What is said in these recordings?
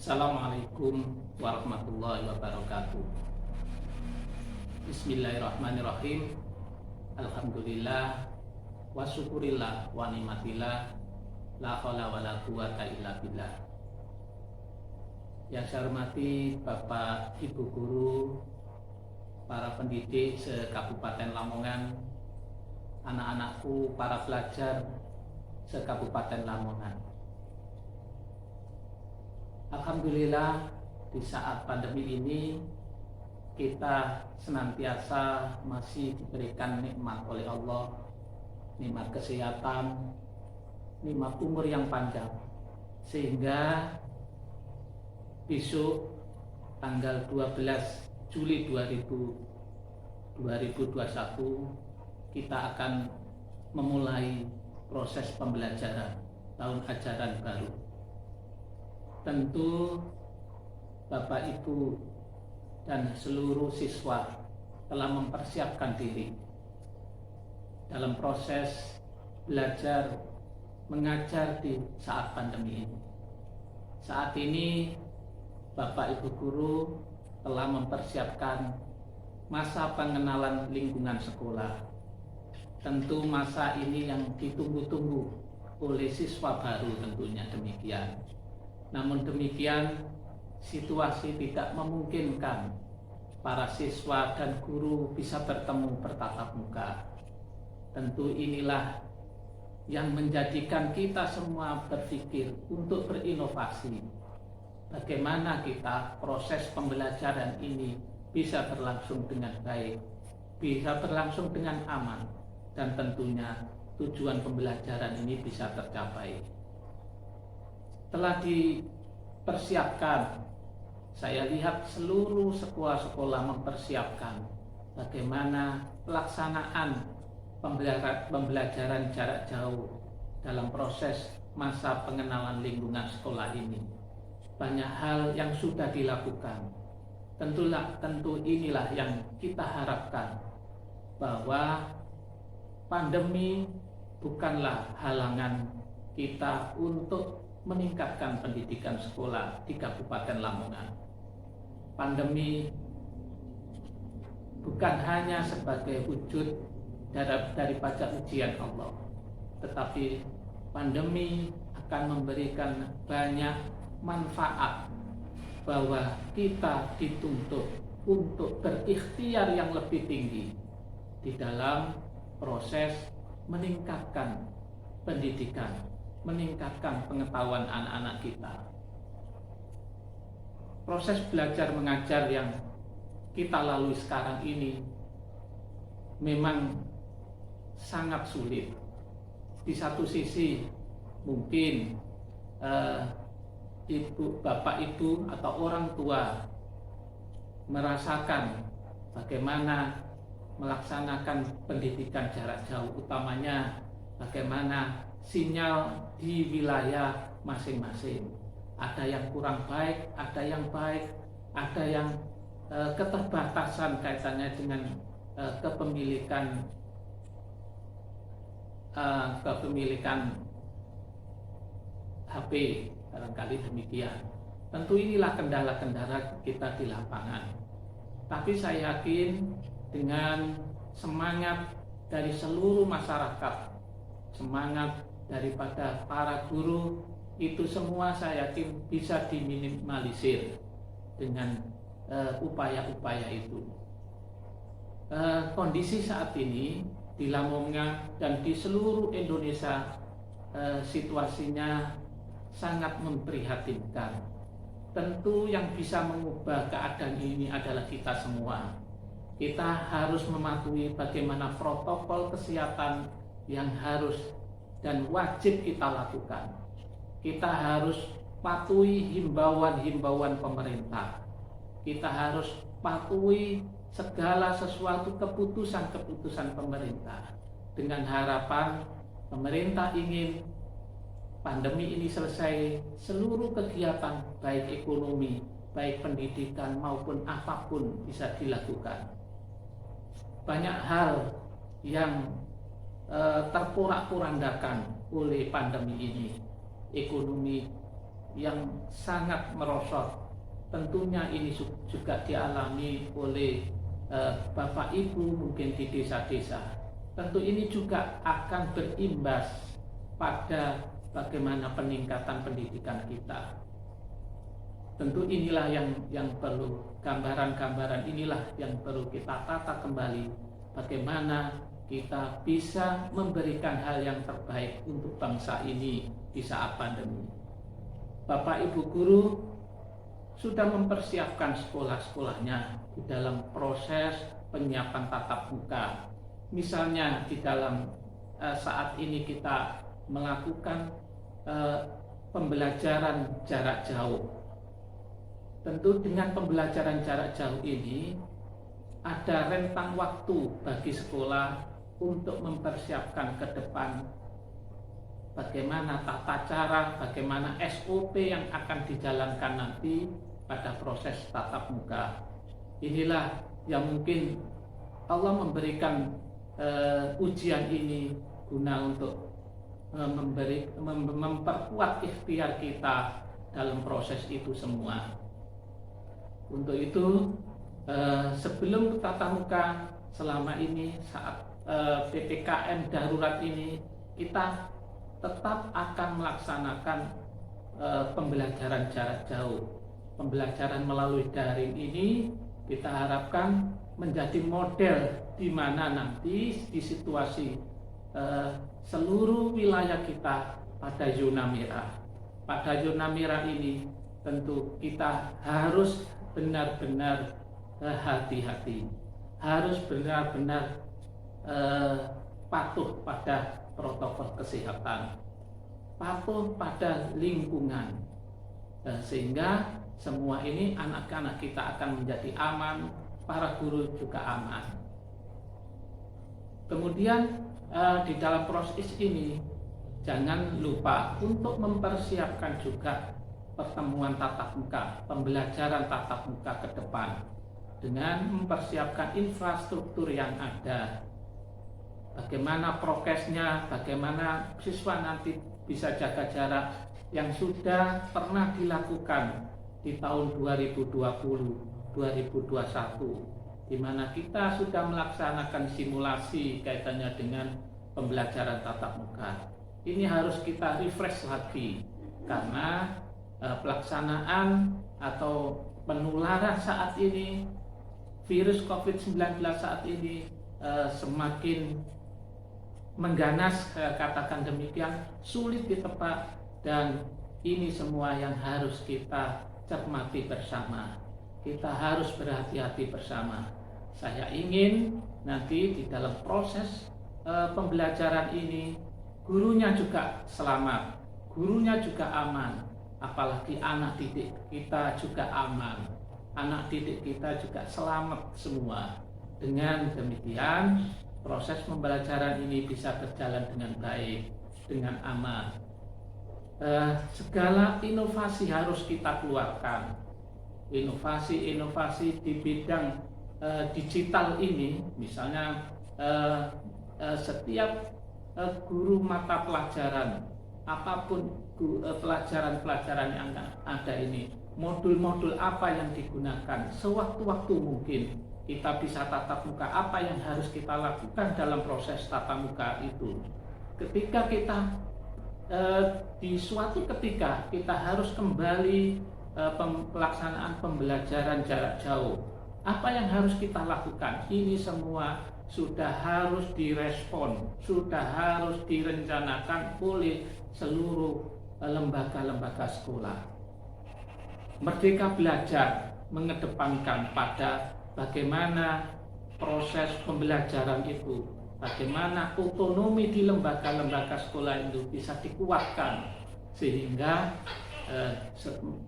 Assalamualaikum warahmatullahi wabarakatuh. Bismillahirrahmanirrahim. Alhamdulillah wa syukurillah wa ni'matillah, la haula wala quwata illa billah. Yang saya hormati Bapak Ibu guru, para pendidik se-Kabupaten Lamongan, anak-anakku, para pelajar se-Kabupaten Lamongan. Alhamdulillah, di saat pandemi ini kita senantiasa masih diberikan nikmat oleh Allah, nikmat kesehatan, nikmat umur yang panjang, sehingga besok tanggal 12 Juli 2021 kita akan memulai proses pembelajaran tahun ajaran baru. Tentu Bapak Ibu dan seluruh siswa telah mempersiapkan diri dalam proses belajar mengajar di saat pandemi ini. Saat ini Bapak Ibu guru telah mempersiapkan masa pengenalan lingkungan sekolah. Tentu masa ini yang ditunggu-tunggu oleh siswa baru, tentunya demikian. Namun demikian, situasi tidak memungkinkan para siswa dan guru bisa bertemu bertatap muka. Tentu inilah yang menjadikan kita semua berpikir untuk berinovasi. Bagaimana kita proses pembelajaran ini bisa berlangsung dengan baik, bisa berlangsung dengan aman, dan tentunya tujuan pembelajaran ini bisa tercapai. Telah dipersiapkan, saya lihat seluruh sekolah-sekolah mempersiapkan bagaimana pelaksanaan pembelajaran jarak jauh dalam proses masa pengenalan lingkungan sekolah ini. Banyak hal yang sudah dilakukan. Tentu inilah yang kita harapkan, bahwa pandemi bukanlah halangan kita untuk meningkatkan pendidikan sekolah di Kabupaten Lamongan. Pandemi bukan hanya sebagai wujud daripada ujian Allah, tetapi pandemi akan memberikan banyak manfaat, bahwa kita dituntut untuk berikhtiar yang lebih tinggi di dalam proses meningkatkan pendidikan, meningkatkan pengetahuan anak-anak kita. Proses belajar mengajar yang kita lalui sekarang ini memang sangat sulit. Di satu sisi mungkin bapak ibu atau orang tua merasakan bagaimana melaksanakan pendidikan jarak jauh, utamanya bagaimana sinyal di wilayah masing-masing. Ada yang kurang baik, ada yang baik, ada yang keterbatasan kaitannya dengan kepemilikan HP, barangkali demikian. Tentu inilah kendala-kendala kita di lapangan. Tapi saya yakin dengan semangat dari seluruh masyarakat, semangat daripada para guru, itu semua saya yakin bisa diminimalisir dengan upaya-upaya itu. Kondisi saat ini di Lamongan dan di seluruh Indonesia situasinya sangat memprihatinkan. Tentu yang bisa mengubah keadaan ini adalah kita semua. Kita harus mematuhi bagaimana protokol kesehatan yang harus dan wajib kita lakukan. Kita harus patuhi himbauan-himbauan pemerintah. Kita harus patuhi segala sesuatu keputusan-keputusan pemerintah, dengan harapan pemerintah ingin pandemi ini selesai, seluruh kegiatan baik ekonomi, baik pendidikan maupun apapun bisa dilakukan. Banyak hal yang terporak-porandakan oleh pandemi ini. Ekonomi yang sangat merosot. Tentunya ini juga dialami oleh Bapak Ibu mungkin di desa-desa. Tentu ini juga akan berimbas pada bagaimana peningkatan pendidikan kita. Tentu inilah yang perlu, gambaran-gambaran inilah yang perlu kita tata kembali, bagaimana kita bisa memberikan hal yang terbaik untuk bangsa ini di saat pandemi. Bapak Ibu guru sudah mempersiapkan sekolah-sekolahnya di dalam proses penyiapan tatap muka. Misalnya di dalam saat ini kita melakukan pembelajaran jarak jauh. Tentu dengan pembelajaran jarak jauh ini ada rentang waktu bagi sekolah untuk mempersiapkan ke depan bagaimana tata cara, bagaimana SOP yang akan dijalankan nanti pada proses tatap muka. Inilah yang mungkin Allah memberikan ujian ini guna untuk memperkuat ikhtiar kita dalam proses itu semua. Untuk itu, sebelum tatap muka selama ini saat PPKM darurat ini, kita tetap akan melaksanakan pembelajaran jarak jauh. Pembelajaran melalui daring ini kita harapkan menjadi model di mana nanti di situasi seluruh wilayah kita pada zona merah. Pada zona merah ini tentu kita harus benar-benar hati-hati, harus benar-benar patuh pada protokol kesehatan, patuh pada lingkungan, sehingga semua ini anak-anak kita akan menjadi aman, para guru juga aman. Kemudian di dalam proses ini jangan lupa untuk mempersiapkan juga pertemuan tatap muka, pembelajaran tatap muka ke depan dengan mempersiapkan infrastruktur yang ada. Bagaimana prokesnya, bagaimana siswa nanti bisa jaga jarak yang sudah pernah dilakukan di tahun 2020, 2021, di mana kita sudah melaksanakan simulasi kaitannya dengan pembelajaran tatap muka. Ini harus kita refresh lagi karena pelaksanaan atau penularan saat ini, virus COVID-19 saat ini semakin mengganas, katakan demikian, sulit ditebak, dan ini semua yang harus kita cermati bersama. Kita harus berhati-hati bersama. Saya ingin nanti di dalam proses pembelajaran ini gurunya juga selamat, gurunya juga aman, apalagi anak didik kita juga aman, anak didik kita juga selamat semua. Dengan demikian proses pembelajaran ini bisa berjalan dengan baik, dengan aman. Segala inovasi harus kita keluarkan. Inovasi-inovasi di bidang digital ini, misalnya setiap guru mata pelajaran, apapun pelajaran-pelajaran yang ada ini, modul-modul apa yang digunakan, sewaktu-waktu mungkin kita bisa tatap muka, apa yang harus kita lakukan dalam proses tatap muka itu. Ketika kita di suatu ketika kita harus kembali pelaksanaan pembelajaran jarak jauh, apa yang harus kita lakukan? Ini semua sudah harus direspon, sudah harus direncanakan oleh seluruh lembaga-lembaga sekolah. Merdeka Belajar mengedepankan pada bagaimana proses pembelajaran itu, bagaimana otonomi di lembaga-lembaga sekolah itu bisa dikuatkan, sehingga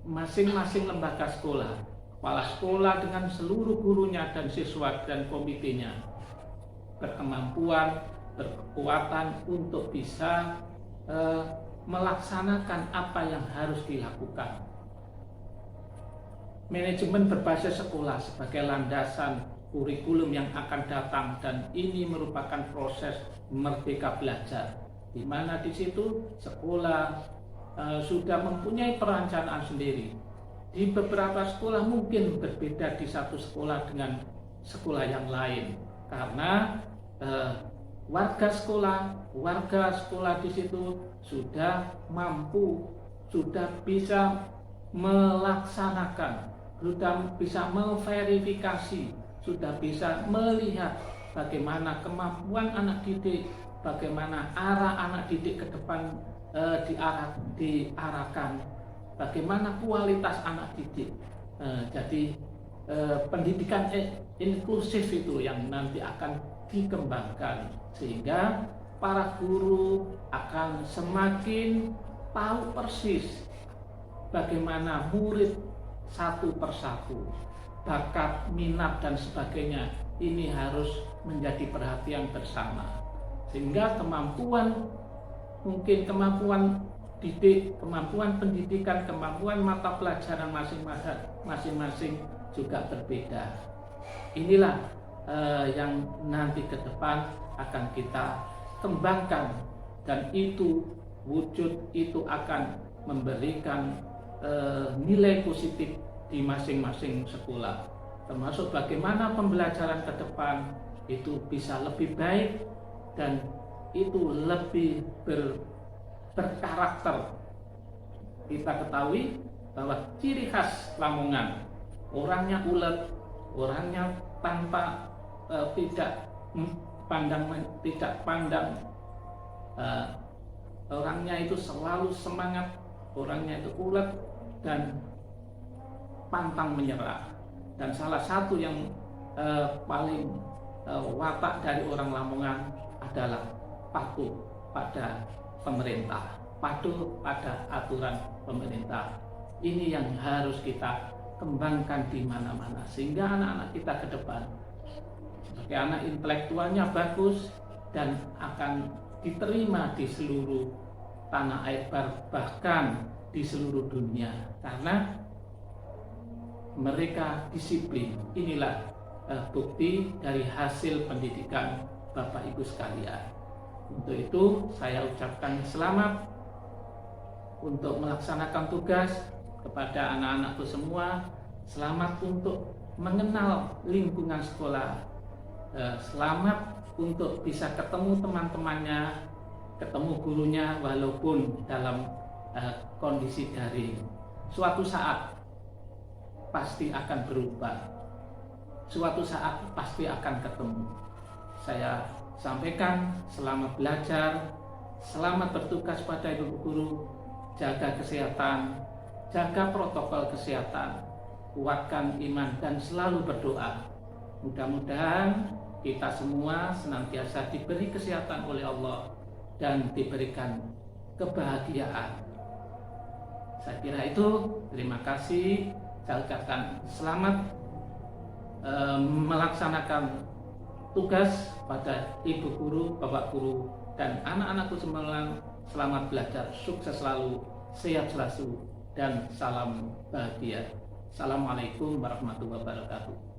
masing-masing lembaga sekolah, kepala sekolah dengan seluruh gurunya dan siswa dan komitenya berkemampuan, berkekuatan untuk bisa melaksanakan apa yang harus dilakukan. Manajemen berbasis sekolah sebagai landasan kurikulum yang akan datang, dan ini merupakan proses merdeka belajar, di mana di situ sekolah sudah mempunyai perencanaan sendiri. Di beberapa sekolah mungkin berbeda di satu sekolah dengan sekolah yang lain, karena warga sekolah di situ sudah mampu, sudah bisa melaksanakan, sudah bisa memverifikasi, sudah bisa melihat bagaimana kemampuan anak didik, bagaimana arah anak didik ke depan diarahkan, bagaimana kualitas anak didik. Jadi pendidikan inklusif itu yang nanti akan dikembangkan, sehingga para guru akan semakin tahu persis bagaimana murid satu persatu, bakat, minat dan sebagainya ini harus menjadi perhatian bersama, sehingga kemampuan didik, kemampuan pendidikan, kemampuan mata pelajaran masing-masing juga berbeda. Inilah yang nanti ke depan akan kita kembangkan, dan itu wujud itu akan memberikan nilai positif di masing-masing sekolah, termasuk bagaimana pembelajaran ke depan itu bisa lebih baik dan itu lebih berkarakter. Kita ketahui bahwa ciri khas Lamongan, orangnya ulet, orangnya tanpa tidak pandang, orangnya itu selalu semangat, orangnya itu ulet dan pantang menyerah. Dan salah satu yang paling watak dari orang Lamongan adalah patuh pada pemerintah, patuh pada aturan pemerintah. Ini yang harus kita kembangkan di mana-mana, sehingga anak-anak kita ke depan sebagai anak intelektualnya bagus dan akan diterima di seluruh tanah air, bahkan di seluruh dunia, karena mereka disiplin. Inilah bukti dari hasil pendidikan Bapak Ibu sekalian. Untuk itu saya ucapkan selamat untuk melaksanakan tugas kepada anak-anakku semua. Selamat untuk mengenal lingkungan sekolah, selamat untuk bisa ketemu teman-temannya, ketemu gurunya walaupun dalam kondisi daring. Suatu saat pasti akan berubah, suatu saat pasti akan ketemu. Saya sampaikan selamat belajar, selamat bertugas pada ibu guru, jaga kesehatan, jaga protokol kesehatan, kuatkan iman dan selalu berdoa. Mudah-mudahan kita semua senantiasa diberi kesehatan oleh Allah dan diberikan kebahagiaan. Saya kira itu. Terima kasih. Saya ucapkan selamat melaksanakan tugas pada ibu guru, bapak guru, dan anak-anakku semua. Selamat belajar, sukses selalu, sehat selalu, dan salam bahagia. Assalamualaikum warahmatullahi wabarakatuh.